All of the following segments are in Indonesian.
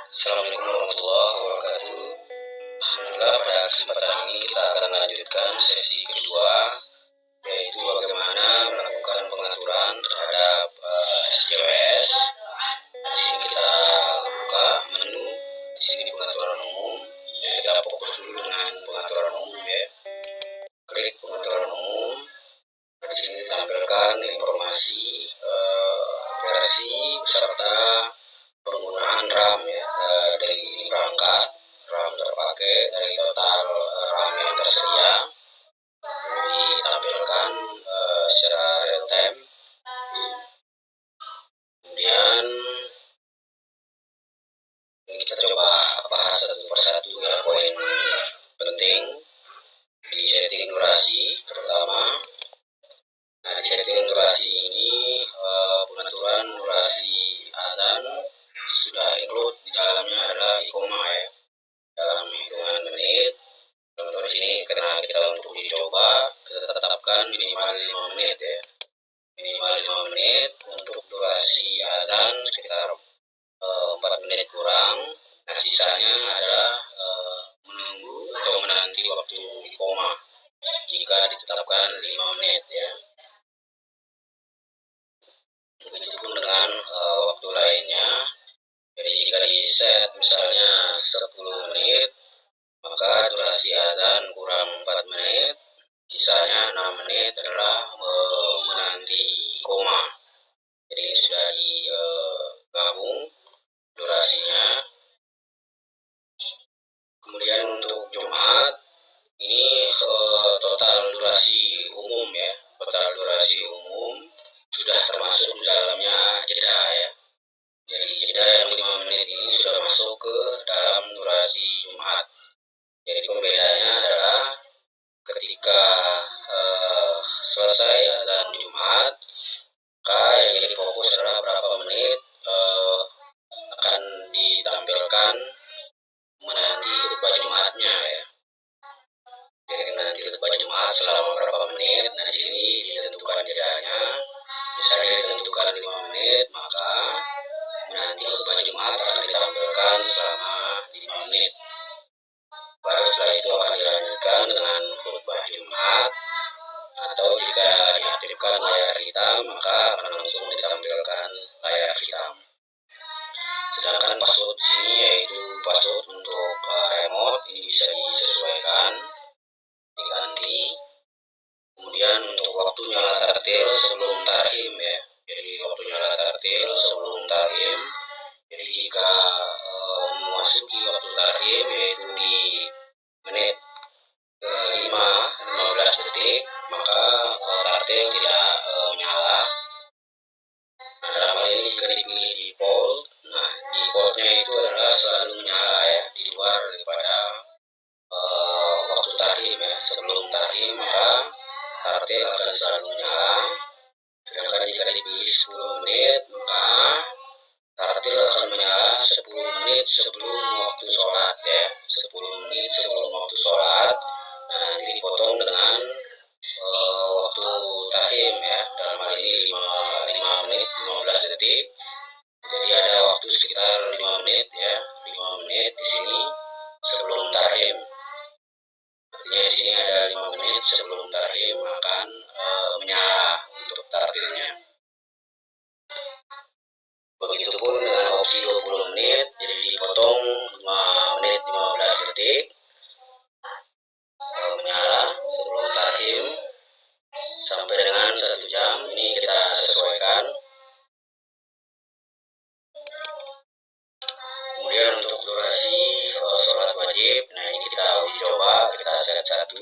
Assalamualaikum warahmatullahi wabarakatuh. Alhamdulillah, pada kesempatan ini kita akan lanjutkan sesi kedua, yaitu bagaimana melakukan pengaturan terhadap SJWS. Di sini kita buka menu, di sini pengaturan umum. Kita fokus dulu dengan pengaturan umum ya. Klik pengaturan umum. Di sini ditampilkan informasi versi beserta penggunaan RAM ya, dari perangkat RAM terpakai dari total RAM yang tersedia, ditampilkan secara real time. Kemudian ini kita coba bahas satu persatu ya, poin penting di setting durasi terutama. Nah, di setting durasi ini pengaturan durasi adzan sudah include di dalamnya adalah ikoma ya, dalam hitungan menit. Contoh di sini karena kita untuk dicoba kita tetapkan minimal 5 menit ya, minimal 5 menit untuk durasi adzan sekitar 4 menit kurang. Nah, sisanya adalah menunggu atau menanti waktu ikoma jika ditetapkan 5 menit ya. Begitupun dengan waktu lainnya. Jadi jika di set misalnya 10 menit, maka durasi adzan kurang 4 menit, sisanya 6 menit adalah menanti ikoma. Jadi ini sudah digabung durasinya. Kemudian untuk Jumat ini total durasi umum ya, total durasi umum sudah termasuk di dalamnya jeda ya. Jadi jeda yang 5 menit ini sudah masuk ke dalam durasi Jumat. Jadi pembedanya adalah ketika selesai adzan Jumat, maka yang jadi fokus adalah berapa menit akan ditampilkan menanti khutbah Jumatnya ya. Jadi nanti khutbah Jumat selama berapa menit. Nah, di sini ditentukan jedanya. Misalnya ditentukan 5 menit, maka menanti khutbah Jumat akan ditampilkan selama 5 menit. Baru setelah itu akan dilanjutkan dengan khutbah Jumat, atau jika diaktifkan layar hitam maka akan langsung ditampilkan layar hitam. Sedangkan password di sini yaitu password untuk remote, ini bisa disesuaikan, diganti. Kemudian untuk waktu nyala tartil sebelum tarhim ya. Jadi waktu nyala tartil sebelum tarhim. Jadi jika memasuki waktu tarhim yaitu di menit ke-15 detik, maka tartil tidak menyala. Nah, dalam hal ini jika dipilih default, nah defaultnya itu adalah selalu menyala ya, di luar daripada waktu tarhim ya. Sebelum tarhim maka tartil akan selalu menyala. Sedangkan jika dipilih 10 menit, maka tartil akan menyala 10 menit sebelum waktu sholat ya. 10 menit sebelum waktu sholat. Nah, nanti dipotong dengan waktu tarhim ya. Dalam hal ini 5 menit 15 detik. Jadi ada waktu sekitar 5 menit ya. 5 menit di sini sebelum tarhim. Artinya di sini ada 5 menit sebelum tarhim akan menyala untuk tartilnya. Begitupun dengan opsi 20 menit, jadi dipotong 5 menit 15 detik menyala sebelum tarhim sampai dengan 1 jam. Ini kita sesuaikan. Kemudian untuk durasi sholat wajib, nah ini kita uji coba, kita set 1.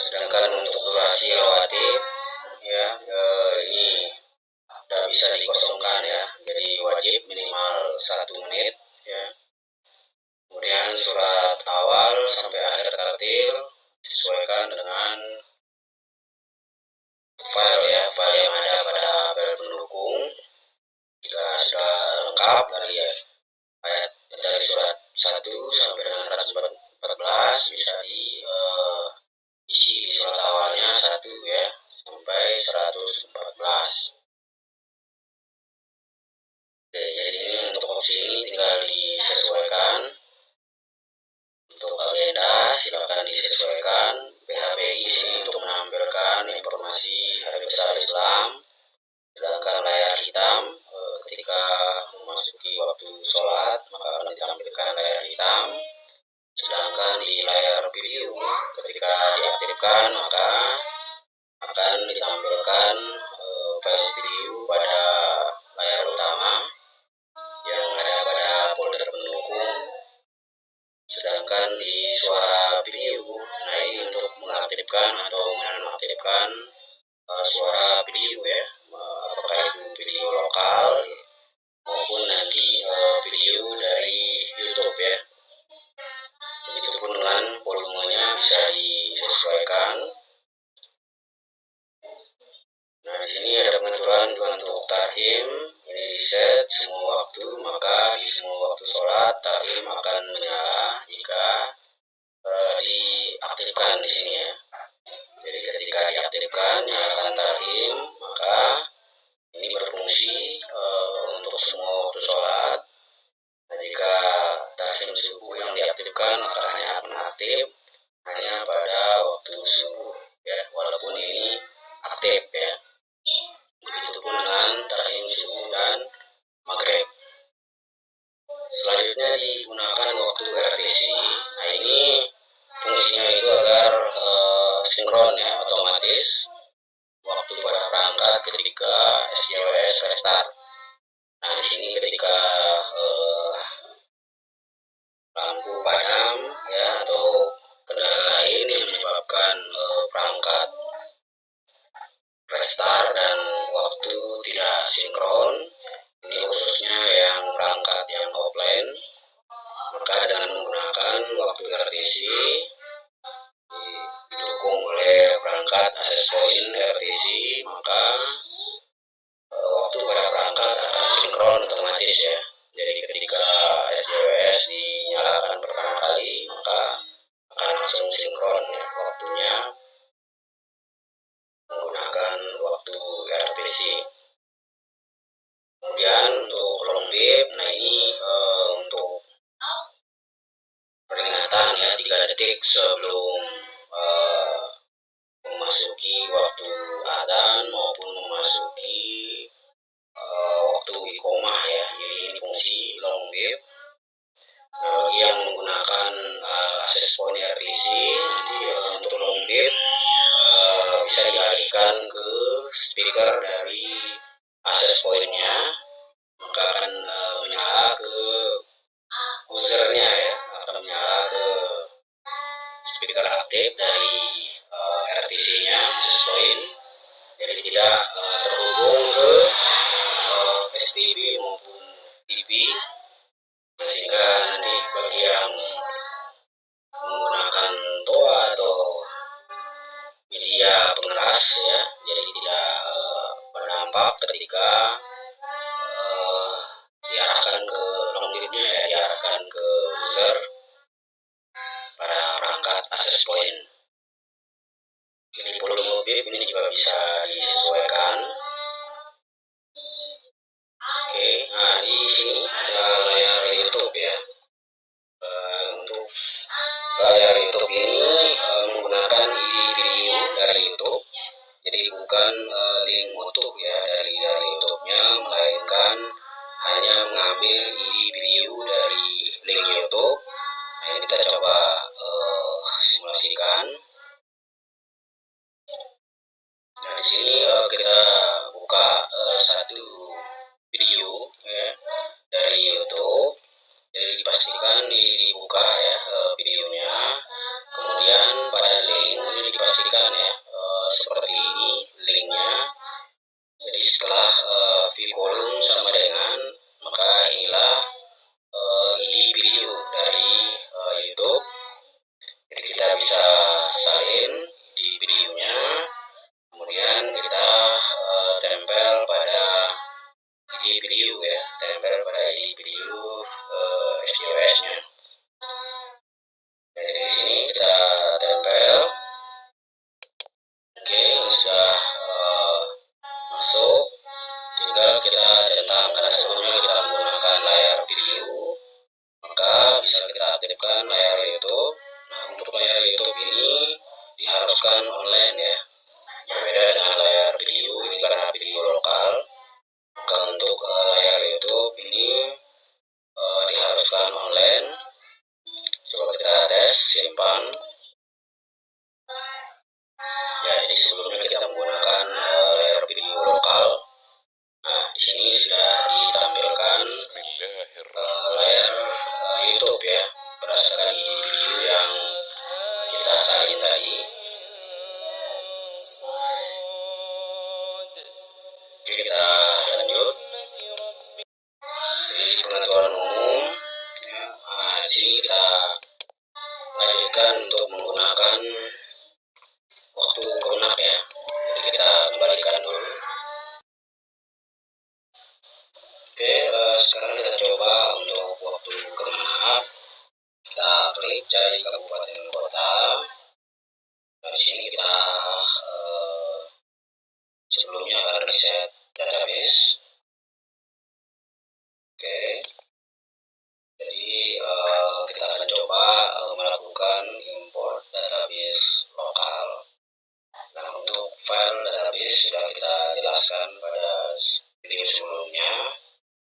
Sedangkan untuk durasi rawatib ya, ini tidak bisa dikosongkan ya. Jadi wajib minimal 1 menit ya. Kemudian surat awal sampai akhir tartil disesuaikan dengan file ya, file yang ada pada file pendukung. Jika sudah lengkap dari ayat dari surat 1 sampai dengan 114 bisa diisi di surat awalnya 1 ya sampai 114. Oke, jadi ini untuk opsi ini tinggal disesuaikan. Untuk agenda silakan disesuaikan. PHBI sini untuk menampilkan informasi hari besar Islam, sedangkan layar hitam ketika memasuki waktu sholat maka akan ditampilkan layar hitam, sedangkan di layar video ketika diaktifkan maka akan ditampilkan file video pada layar utama yang ada pada folder pendukung. Sedangkan di suara video, nah ini untuk mengaktifkan atau menonaktifkan suara video ya, apakah itu video lokal maupun nanti video dari YouTube ya. Begitupun dengan volumenya bisa disesuaikan. Nah di sini ada pengaturan untuk tarhim, ini di set semua waktu, maka di semua waktu sholat tarhim akan menyala jika diaktifkan di sini ya. Jadi ketika diaktifkan nyalakan tarhim maka ini berfungsi untuk semua waktu sholat. Nah, jika tarhim subuh yang diaktifkan maka hanya akan aktif hanya pada waktu subuh ya, walaupun ini aktif ya. Begitupun dengan tarhim subuh dan maghrib. Selanjutnya digunakan waktu RTC. Nah ini fungsinya itu agar sinkron ya, otomatis waktu pada perangkat ketika SJWS restart. Nah di sini ketika lampu padam ya atau kendala lain yang menyebabkan perangkat restart dan waktu tidak sinkron, ini khususnya yang perangkat yang offline, maka dengan menggunakan waktu RTC didukung oleh perangkat access point RTC, maka waktu pada perangkat akan sinkron otomatis ya. Jadi ketika SJWS dinyalakan pertama kali maka akan langsung sinkron ya waktunya menggunakan waktu RTC. Kemudian untuk long dip, nah ini untuk peringatan ya 3 detik sebelum memasuki waktu adzan maupun memasuki waktu iqomah ya. Jadi ini fungsi long dip. Nah, bagi yang menggunakan access point RTC nanti untuk long dip bisa dialihkan ke speaker dari access point-nya, maka akan menyala ke usernya ya, akan menyala ke speaker aktif dari RTC-nya access point, jadi tidak terhubung ke STB maupun DP, sehingga nanti bagi yang menggunakan TOA atau media pengeras ya, jadi tidak berdampak ketika diarahkan ke long dip-nya ya, diarahkan ke user pada perangkat access point. Jadi volume dip ini juga bisa disesuaikan. Oke, nah di sini ada layar YouTube ya. Untuk layar YouTube ini menggunakan ID video dari YouTube. Jadi bukan link utuh ya dari YouTube-nya, melainkan hanya mengambil ID video dari link YouTube. Nah, ini kita coba simulasikan. Nah, di sini kita buka satu video ya dari YouTube. Jadi dipastikan dibuka ya videonya. Kemudian pada link ini dipastikan ya seperti ini linknya. Jadi setelah view volume sama dengan, maka inilah ini video dari YouTube. Jadi kita bisa salin di videonya, kemudian kita tempel pada ID video ya, tempel pada ID video SJWS-nya. Jadi di sini kita tempel. Oke, ini sudah masuk. Tinggal kita centang, karena sebelumnya kita menggunakan layar video video, maka bisa kita aktifkan layar YouTube. Nah, untuk layar YouTube ini diharuskan online ya, berbeda dengan layar video ini karena video lokal. Maka untuk layar YouTube ini diharuskan online. Coba kita tes, simpan. Ya, jadi sebelumnya kita menggunakan layar video lokal. Nah, di sini sudah ditampilkan layar YouTube ya, berdasarkan video yang kita salin tadi. Oke, kita lanjut. Jadi pengaturan umum. Nah, di sini kita lanjutkan untuk menggunakan waktu genap ya. Jadi kita kembalikan dulu. Oke, sekarang kita coba untuk waktu genap. Kita klik cari kabupaten kota. Nah, di sini kita sebelumnya akan reset database. Oke, jadi kita akan coba melakukan import database lokal. Nah, untuk file database sudah kita jelaskan pada video sebelumnya.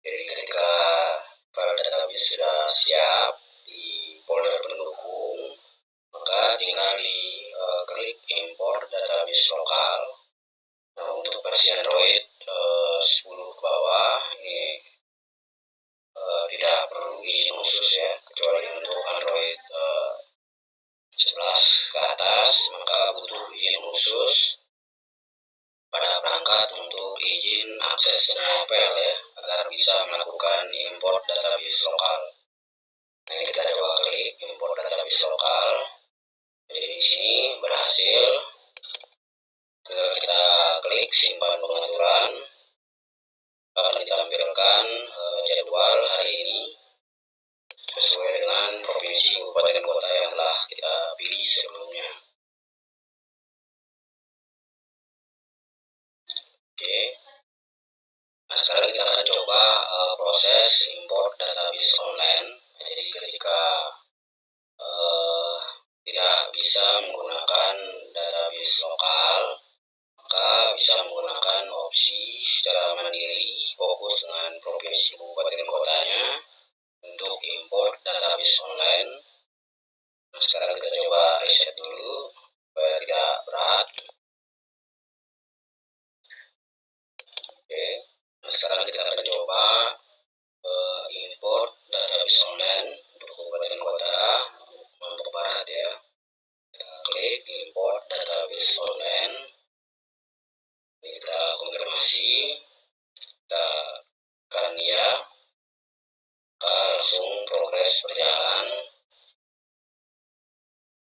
Jadi ketika file database sudah siap di folder pendukung, maka tinggal klik import database lokal. Nah, untuk versi Android 10 ke bawah ini tidak perlu izin khusus ya, kecuali untuk Android 11 ke atas maka butuh izin khusus pada perangkat untuk izin akses semua file ya, agar bisa melakukan import database lokal. Nah, ini kita coba klik import database lokal. Jadi di sini berhasil. Kita klik simpan pengaturan, akan ditampilkan jadwal hari ini sesuai dengan provinsi, kabupaten, kota yang telah kita pilih sebelumnya. Oke, nah sekarang kita akan coba proses import database online. Nah, jadi ketika tidak bisa menggunakan database lokal, maka bisa menggunakan opsi secara mandiri fokus dengan provinsi, kabupaten, kotanya untuk import database online. Nah, sekarang kita coba reset dulu supaya tidak berat. Oke, nah sekarang kita akan coba import database online untuk kabupaten kota Lombok Barat ya. Kita klik import database online. Ini kita konfirmasi, kita tekan ya, langsung progres berjalan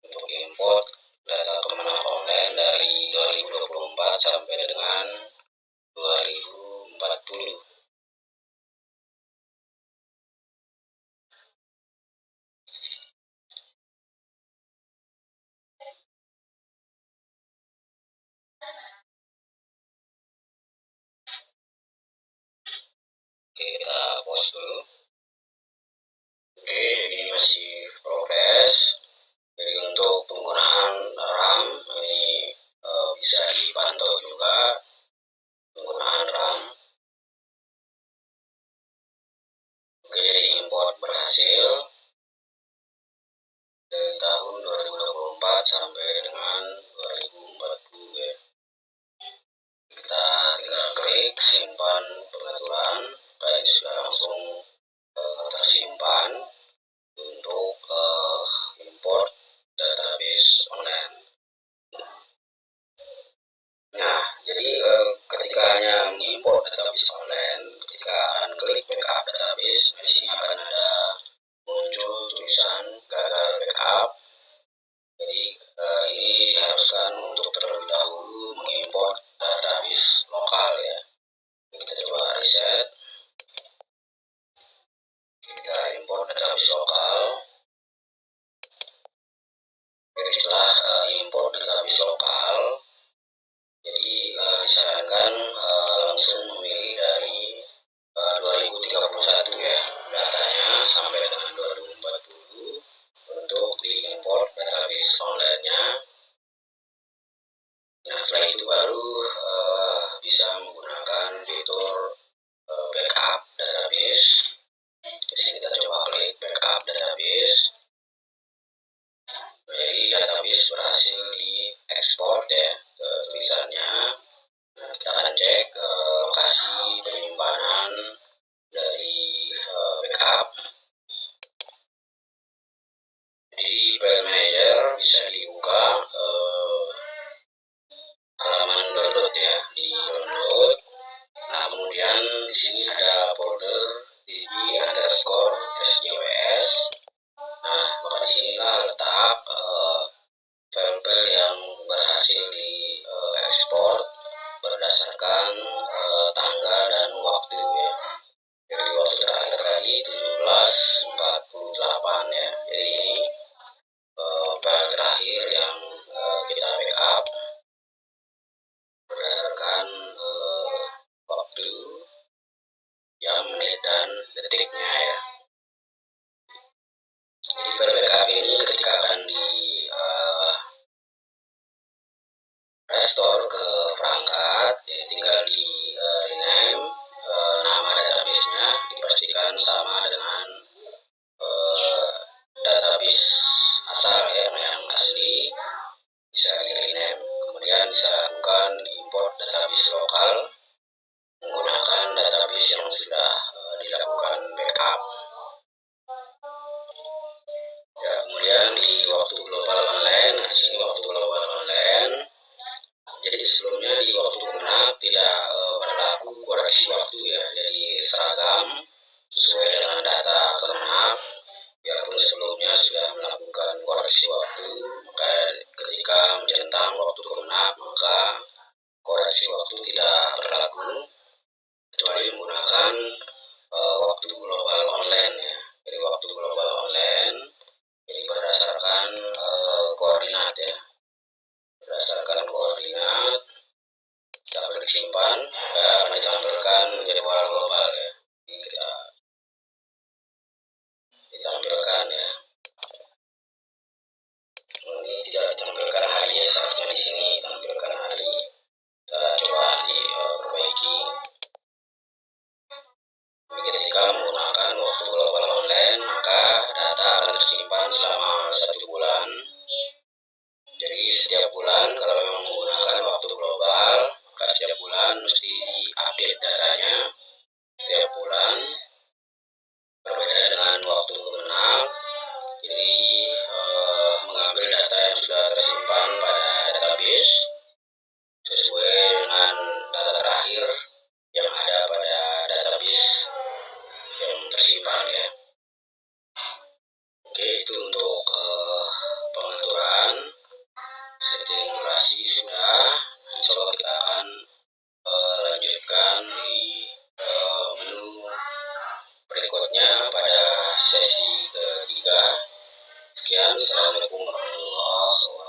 untuk import data kemenang online dari 2024 sampai dengan 2040. Oke, kita pause dulu. Oke, ini masih progres. Jadi untuk penggunaan RAM ini bisa dipantau juga penggunaan RAM. Oke, jadi import berhasil dari tahun 2024 sampai dengan 2040 ya. Kita tinggal klik simpan pengaturan, dan sudah langsung tersimpan untuk import database online. Nah, jadi ketika hanya mengimport database online, ketika akan klik backup database, di sini akan ada muncul tulisan gagal backup. Jadi ini diharuskan untuk terlebih dahulu mengimport database lokal ya. Kita coba reset. Kita import database lokal. Jadi setelah import database lokal, jadi disarankan langsung memilih dari 2031 ya datanya sampai dengan 2040 untuk diimport database online-nya. Nah, setelah itu baru bisa menggunakan fitur backup database. Di sini kita coba klik backup database. Jadi database berhasil diekspor ya ke tulisannya. Nah, kita akan cek lokasi penyimpanan dari backup. Di file manager bisa dibuka halaman download ya, di download. Nah, kemudian di sini ada folder db_sjws. Nah, maka disinilah letak file-file yang berhasil diekspor berdasarkan tanggal dan waktu ya. Jadi waktu terakhir tadi 17.48 ya. Jadi ini file terakhir yang kita backup berdasarkan waktu, jam, menit, dan detiknya ya. Jadi file backup ini ketika akan di restore ke perangkat, ya tinggal di rename nama database-nya, dipastikan sama dengan database asal ya, yang asli, bisa di rename. Kemudian bisa lakukan import database lokal menggunakan database yang sudah dilakukan backup. Ya, kemudian di waktu global online, nah di sini waktu global online. Jadi sebelumnya di waktu kemenap tidak berlaku koreksi waktu ya, jadi seragam sesuai dengan data kemenap. Biarpun sebelumnya sudah melakukan koreksi waktu, maka ketika mencentang waktu kemenap maka koreksi waktu tidak berlaku kecuali menggunakan waktu global online ya. Jadi waktu global online ini berdasarkan koordinat ya, berdasarkan koordinat kita klik simpan, akan ditampilkan jadwal global ya. Ini kita ditampilkan ya. Ini tidak ditampilkan harinya, seharusnya di sini tampilkan hari. Kita coba diperbaiki. Ketika menggunakan waktu global online, maka data akan tersimpan selama 1 bulan. Jadi setiap bulan kalau memang menggunakan waktu global, maka setiap bulan mesti diupdate datanya setiap bulan. Berbeda dengan waktu kemenap, jadi mengambil data yang sudah tersimpan pada database sesuai dengan data terakhir yang ada pada database yang tersimpan ya. Oke, itu untuk pengaturan. Setting durasi sudah. Insya Allah kita akan lanjutkan di menu berikutnya pada sesi ketiga. Sekian, assalamualaikum warahmatullahi wabarakatuh.